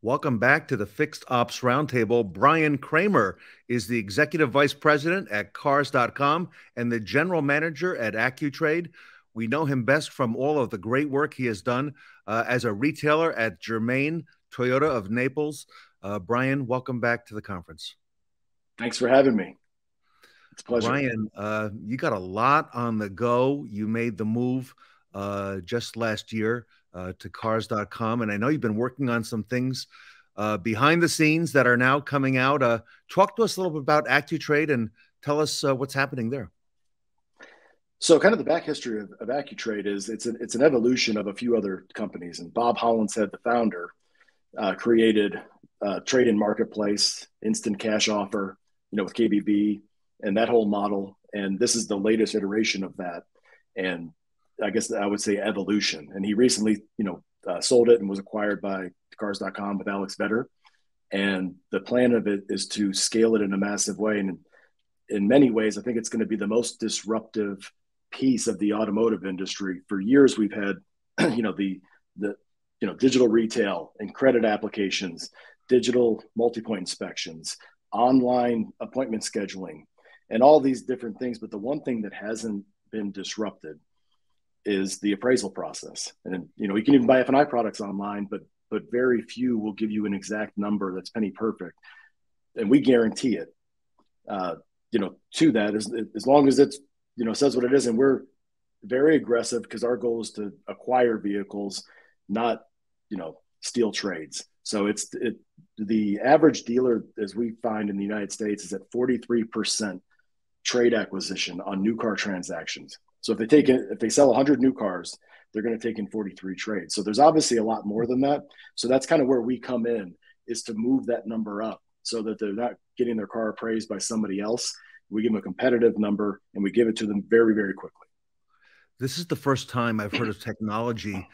Welcome back to the Fixed Ops Roundtable. Brian Kramer is the Executive Vice President at Cars.com and the General Manager at Accu-Trade. We know him best from all of the great work he has done as a retailer at Germain Toyota of Naples. Brian, welcome back to the conference. Thanks for having me. It's a pleasure. Brian, you got a lot on the go. You made the move just last year to Cars.com, and I know you've been working on some things behind the scenes that are now coming out. Talk to us a little bit about Accu-Trade and tell us what's happening there. So kind of the back history of Accu-Trade is it's an evolution of a few other companies. And Bob Hollinshead, the founder, created trade-in marketplace, instant cash offer, with KBB and that whole model. And this is the latest iteration of that. And I guess I would say evolution. And he recently, sold it and was acquired by Cars.com with Alex Vetter. And the plan of it is to scale it in a massive way. And in many ways, I think it's going to be the most disruptive piece of the automotive industry. For years, we've had, the digital retail and credit applications, digital multi-point inspections, online appointment scheduling, and all these different things. But the one thing that hasn't been disrupted is the appraisal process. And, you can even buy F&I products online, but very few will give you an exact number that's penny perfect. And we guarantee it, to that as long as it's, says what it is. And we're very aggressive because our goal is to acquire vehicles, not, steal trades. So the average dealer, as we find in the United States, is at 43% trade acquisition on new car transactions. So if they sell 100 new cars, they're going to take in 43 trades. So there's obviously a lot more than that. So that's kind of where we come in, is to move that number up so that they're not getting their car appraised by somebody else. We give them a competitive number and we give it to them very, very quickly. This is the first time I've heard of technology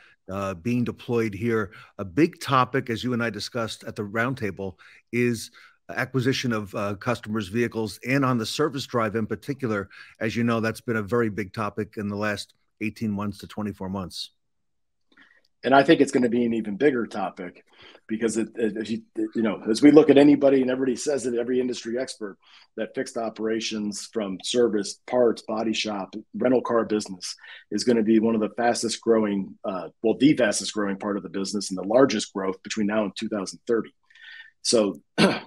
being deployed here. A big topic, as you and I discussed at the roundtable, is acquisition of customers' vehicles, and on the service drive in particular. As you know, that's been a very big topic in the last 18 months to 24 months. And I think it's going to be an even bigger topic because, as we look at anybody, and everybody says it, every industry expert, that fixed operations from service, parts, body shop, rental car business is going to be one of the fastest growing, the fastest growing part of the business and the largest growth between now and 2030. So I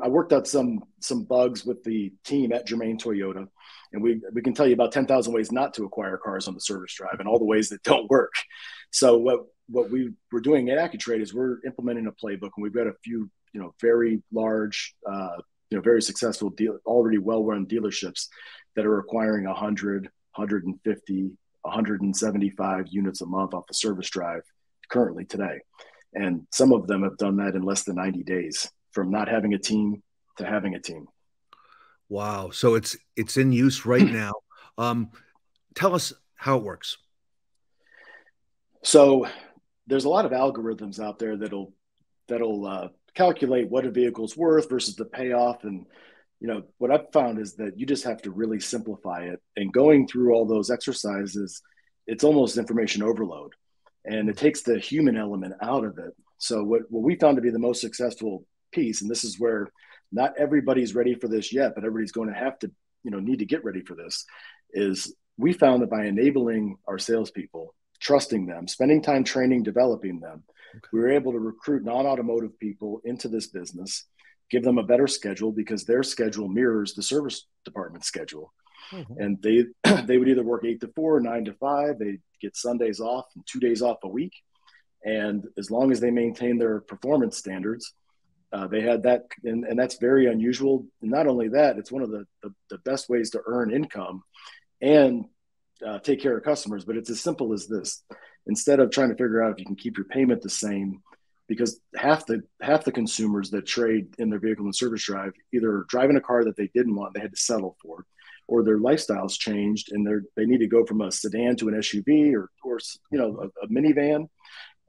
worked out some bugs with the team at Germain Toyota, and we can tell you about 10,000 ways not to acquire cars on the service drive and all the ways that don't work. So what we're doing at Accu-Trade is we're implementing a playbook, and we've got a few, very large, very successful already well-run dealerships that are acquiring 100, 150, 175 units a month off the service drive currently today. And some of them have done that in less than 90 days, from not having a team to having a team. Wow. So it's in use right now. Tell us how it works. So there's a lot of algorithms out there that'll calculate what a vehicle's worth versus the payoff. And, what I've found is that you just have to really simplify it. And going through all those exercises, it's almost information overload. And it takes the human element out of it. So what we found to be the most successful piece, and this is where not everybody's ready for this yet, but everybody's going to have to, need to get ready for this, is we found that by enabling our salespeople, trusting them, spending time training, developing them, we were able to recruit non-automotive people into this business, give them a better schedule because their schedule mirrors the service department schedule. Mm-hmm. And they would either work 8 to 4, 9 to 5. They get Sundays off and 2 days off a week. And as long as they maintain their performance standards, they had that, and that's very unusual. And not only that, it's one of the best ways to earn income and take care of customers. But it's as simple as this: instead of trying to figure out if you can keep your payment the same, because half the consumers that trade in their vehicle and service drive either driving a car that they didn't want, they had to settle for, or their lifestyles changed and they need to go from a sedan to an SUV or a minivan.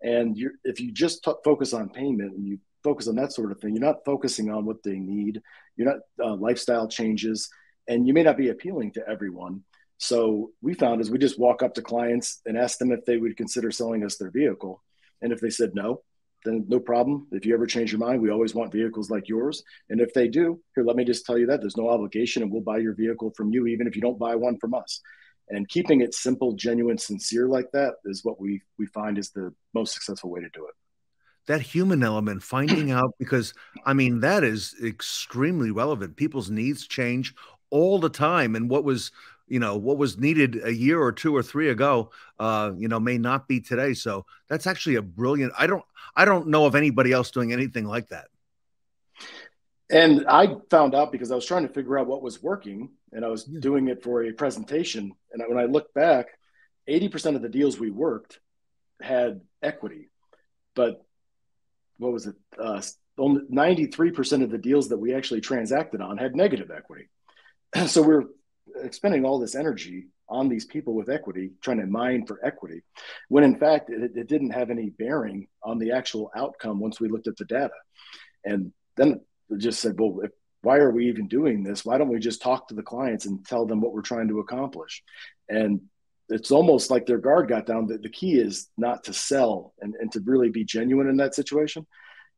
And if you just focus on payment and you focus on that sort of thing, you're not focusing on what they need. You're not lifestyle changes, and you may not be appealing to everyone. So we found is we just walk up to clients and ask them if they would consider selling us their vehicle. And if they said no, then no problem. If you ever change your mind, we always want vehicles like yours. And if they do, here, let me just tell you that there's no obligation and we'll buy your vehicle from you, even if you don't buy one from us. And keeping it simple, genuine, sincere like that is what we find is the most successful way to do it. That human element, finding out, because I mean, that is extremely relevant. People's needs change all the time. And what was needed a year or two or three ago, may not be today. So that's actually a brilliant, I don't know of anybody else doing anything like that. And I found out because I was trying to figure out what was working and I was doing it for a presentation. And when I look back, 80% of the deals we worked had equity, but what was it? Only 93% of the deals that we actually transacted on had negative equity. So we're expending all this energy on these people with equity, trying to mine for equity, when in fact it didn't have any bearing on the actual outcome once we looked at the data. And then just said, well, why are we even doing this? Why don't we just talk to the clients and tell them what we're trying to accomplish? And it's almost like their guard got down. The key is not to sell and to really be genuine in that situation.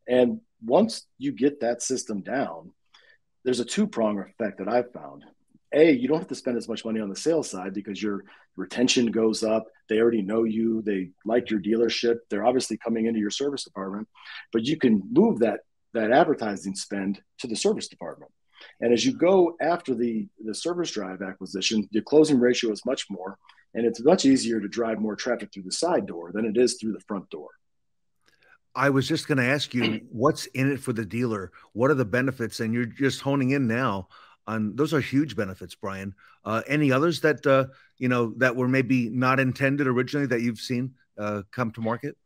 And once you get that system down, there's a two-prong effect that I've found. A, you don't have to spend as much money on the sales side because your retention goes up. They already know you. They like your dealership. They're obviously coming into your service department, but you can move that advertising spend to the service department. And as you go after the service drive acquisition, the closing ratio is much more, and it's much easier to drive more traffic through the side door than it is through the front door. I was just going to ask you, what's in it for the dealer? What are the benefits? And you're just honing in now on those are huge benefits, Brian. Any others that, that were maybe not intended originally that you've seen come to market?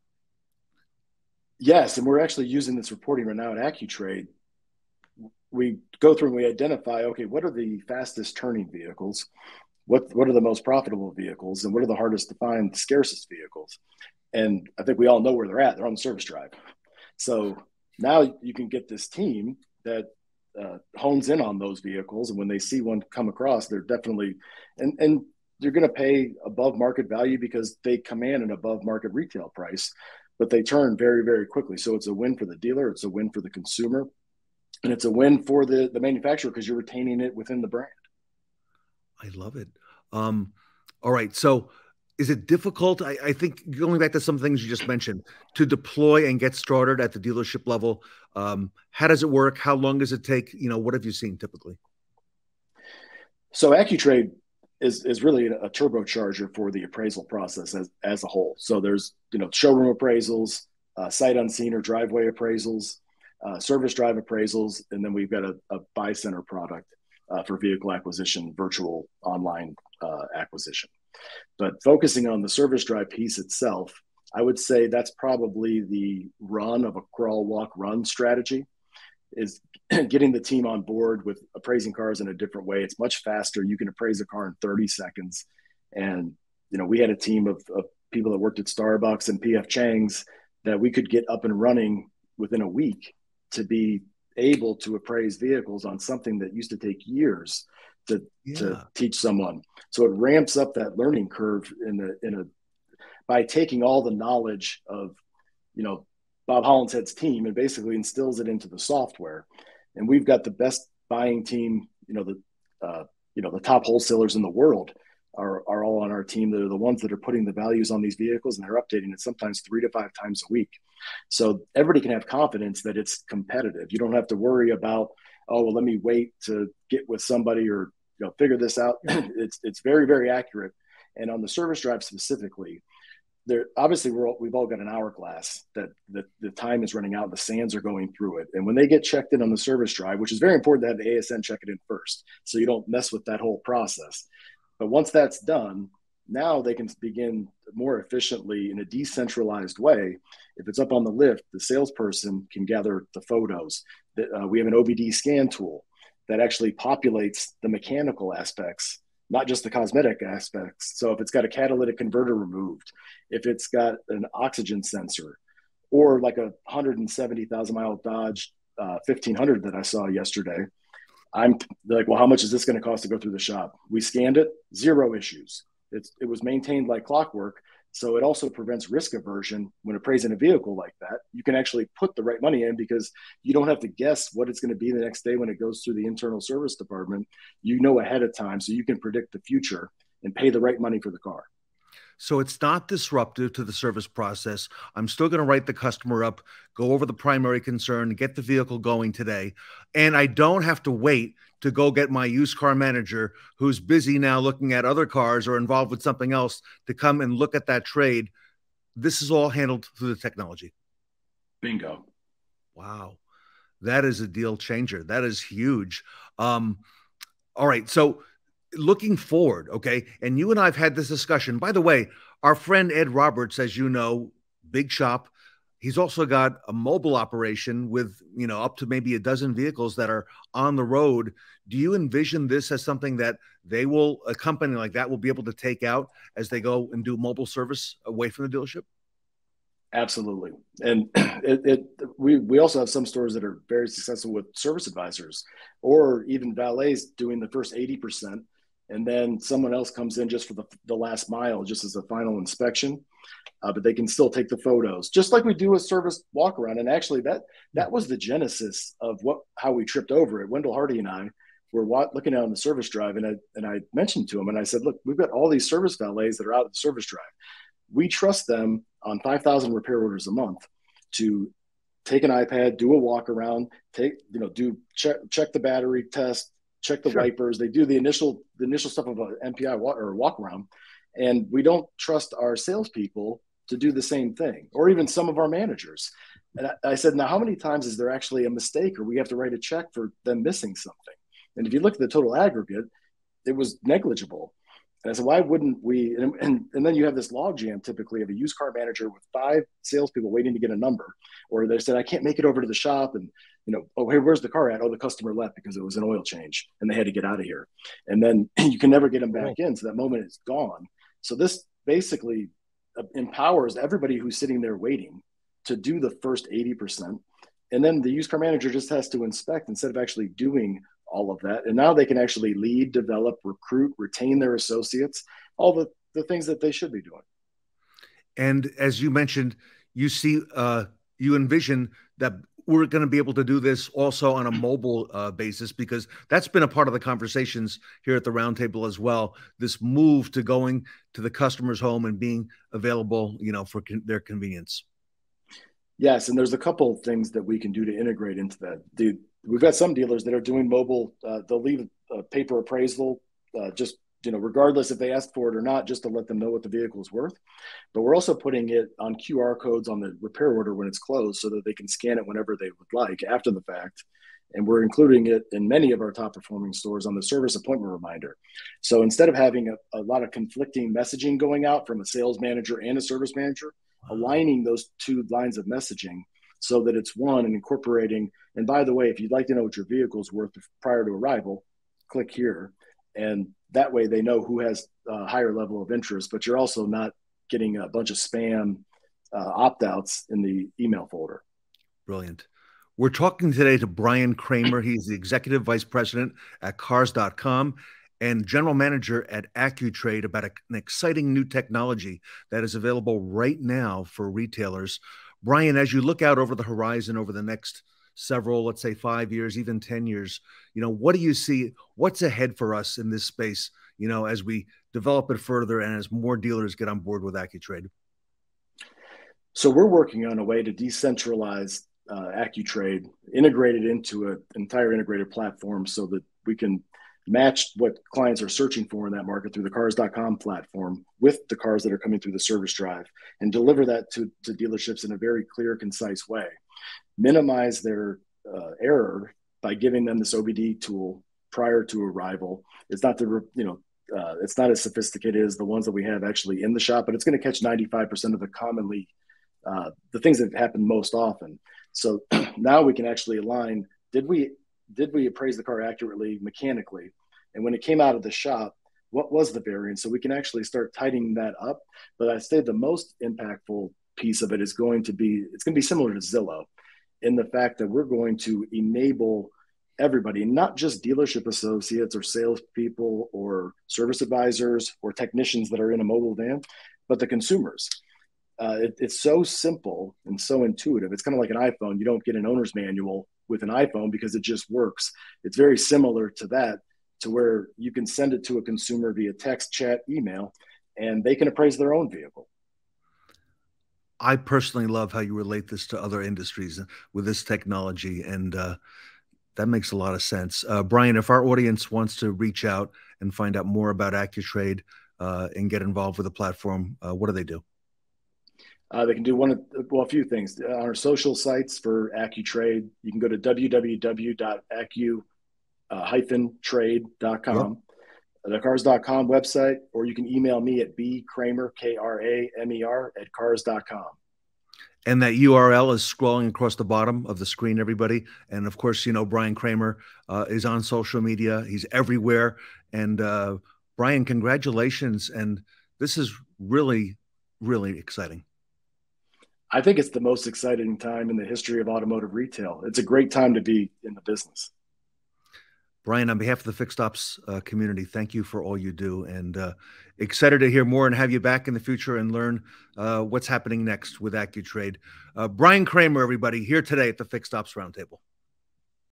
Yes, and we're actually using this reporting right now at Accu-Trade. We go through and we identify, okay, what are the fastest turning vehicles? What are the most profitable vehicles? And what are the hardest to find, the scarcest vehicles? And I think we all know where they're at. They're on the service drive. So now you can get this team that hones in on those vehicles. And when they see one come across, they're definitely, and you're going to pay above market value because they command an above market retail price, but they turn very, very quickly. So it's a win for the dealer. It's a win for the consumer. And it's a win for the manufacturer because you're retaining it within the brand. I love it. All right. So is it difficult? I think going back to some things you just mentioned, to deploy and get started at the dealership level, how does it work? How long does it take? What have you seen typically? So Accu-Trade is really a turbocharger for the appraisal process as a whole. So there's, showroom appraisals, sight unseen or driveway appraisals, service drive appraisals, and then we've got a buy center product for vehicle acquisition, virtual online acquisition. But focusing on the service drive piece itself, I would say that's probably the run of a crawl, walk, run strategy, is getting the team on board with appraising cars in a different way. It's much faster. You can appraise a car in 30 seconds. And, we had a team of people that worked at Starbucks and PF Chang's that we could get up and running within a week to be able to appraise vehicles on something that used to take years to teach someone. So it ramps up that learning curve by taking all the knowledge of, Bob Hollinshead's team and basically instills it into the software. And we've got the best buying team, the top wholesalers in the world are all on our team. They're the ones that are putting the values on these vehicles and they're updating it sometimes 3 to 5 times a week. So everybody can have confidence that it's competitive. You don't have to worry about, oh, well, let me wait to get with somebody or figure this out. It's very, very accurate. And on the service drive specifically, obviously we've all got an hourglass that the time is running out and the sands are going through it. And when they get checked in on the service drive, which is very important to have the ASN check it in first, so you don't mess with that whole process. But once that's done, now they can begin more efficiently in a decentralized way. If it's up on the lift, the salesperson can gather the photos. We have an OBD scan tool that actually populates the mechanical aspects, not just the cosmetic aspects. So if it's got a catalytic converter removed, if it's got an oxygen sensor, or like a 170,000 mile Dodge 1500 that I saw yesterday, I'm like, well, how much is this going to cost to go through the shop? We scanned it, 0 issues. It was maintained like clockwork. So it also prevents risk aversion when appraising a vehicle like that. You can actually put the right money in because you don't have to guess what it's going to be the next day when it goes through the internal service department. You know ahead of time, so you can predict the future and pay the right money for the car. So it's not disruptive to the service process. I'm still going to write the customer up, go over the primary concern, get the vehicle going today. And I don't have to wait to go get my used car manager who's busy now looking at other cars or involved with something else to come and look at that trade. This is all handled through the technology. Bingo. Wow. That is a deal changer. That is huge. All right. So looking forward, okay, and you and I have had this discussion. By the way, our friend Ed Roberts, as you know, big shop. He's also got a mobile operation with, up to maybe a dozen vehicles that are on the road. Do you envision this as something that a company like that will be able to take out as they go and do mobile service away from the dealership? Absolutely. And we also have some stores that are very successful with service advisors or even valets doing the first 80%. And then someone else comes in just for the last mile, just as a final inspection. But they can still take the photos, just like we do a service walk around. And actually, that was the genesis of how we tripped over it. Wendell Hardy and I were looking out on the service drive, and I mentioned to him, and I said, "Look, we've got all these service valets that are out of the service drive. We trust them on 5,000 repair orders a month to take an iPad, do a walk around, check the battery test, check the wipers. They do the initial stuff of an MPI or walk around, and we don't trust our salespeople to do the same thing, or even some of our managers." And I said, "Now, how many times is there actually a mistake, or we have to write a check for them missing something?" And if you look at the total aggregate, it was negligible. And I said, "Why wouldn't we?" And then you have this log jam typically of a used car manager with 5 salespeople waiting to get a number, or they said, "I can't make it over to the shop," and "Oh, hey, where's the car at?" "Oh, the customer left because it was an oil change and they had to get out of here." And then you can never get them back in. So that moment is gone. So this basically empowers everybody who's sitting there waiting to do the first 80%. And then the used car manager just has to inspect instead of actually doing all of that. And now they can actually lead, develop, recruit, retain their associates, all the things that they should be doing. And as you mentioned, you envision that we're going to be able to do this also on a mobile basis, because that's been a part of the conversations here at the Roundtable as well. This move to going to the customer's home and being available, for their convenience. Yes, and there's a couple of things that we can do to integrate into that. We've got some dealers that are doing mobile. They'll leave a paper appraisal, just regardless if they ask for it or not, just to let them know what the vehicle is worth. But we're also putting it on QR codes on the repair order when it's closed, so that they can scan it whenever they would like after the fact. And we're including it in many of our top performing stores on the service appointment reminder. So instead of having a lot of conflicting messaging going out from a sales manager and a service manager, aligning those 2 lines of messaging so that it's one and incorporating. And by the way, if you'd like to know what your vehicle is worth prior to arrival, click here. And that way they know who has a higher level of interest, but you're also not getting a bunch of spam opt-outs in the email folder. Brilliant. We're talking today to Brian Kramer. He's the Executive Vice President at Cars.com and General Manager at Accu-Trade about an exciting new technology that is available right now for retailers. Brian, as you look out over the horizon over the next several, let's say 5 years, even 10 years, what do you see? What's ahead for us in this space, as we develop it further and as more dealers get on board with Accu-Trade? So we're working on a way to decentralize Accu-Trade, integrated into an entire integrated platform so that we can match what clients are searching for in that market through the Cars.com platform with the cars that are coming through the service drive, and deliver that to dealerships in a very clear, concise way. Minimize their error by giving them this OBD tool prior to arrival. It's not it's not as sophisticated as the ones that we have actually in the shop, but it's going to catch 95% of the things that happen most often. So now we can actually align, did we appraise the car accurately mechanically? And when it came out of the shop, what was the variance? So we can actually start tightening that up. But I say the most impactful piece of it is going to be similar to Zillow, in the fact that we're going to enable everybody, not just dealership associates or salespeople or service advisors or technicians that are in a mobile van, but the consumers. It's so simple and so intuitive. It's kind of like an iPhone. You don't get an owner's manual with an iPhone because it just works. It's very similar to that, to where you can send it to a consumer via text, chat, email, and they can appraise their own vehicle. I personally love how you relate this to other industries with this technology, and that makes a lot of sense. Brian, if our audience wants to reach out and find out more about Accu-Trade and get involved with the platform, what do they do? They can do a few things. On our social sites for Accu-Trade, you can go to www.accu-trade.com, Yep. the cars.com website, or you can email me at bkramer, Kramer, at cars.com. And that URL is scrolling across the bottom of the screen, everybody. And of course, you know, Brian Kramer is on social media. He's everywhere. And Brian, congratulations. And this is really, really exciting. I think it's the most exciting time in the history of automotive retail. It's a great time to be in the business. Brian, on behalf of the Fixed Ops community, thank you for all you do, and excited to hear more and have you back in the future and learn what's happening next with Accu-Trade. Brian Kramer, everybody, here today at the Fixed Ops Roundtable.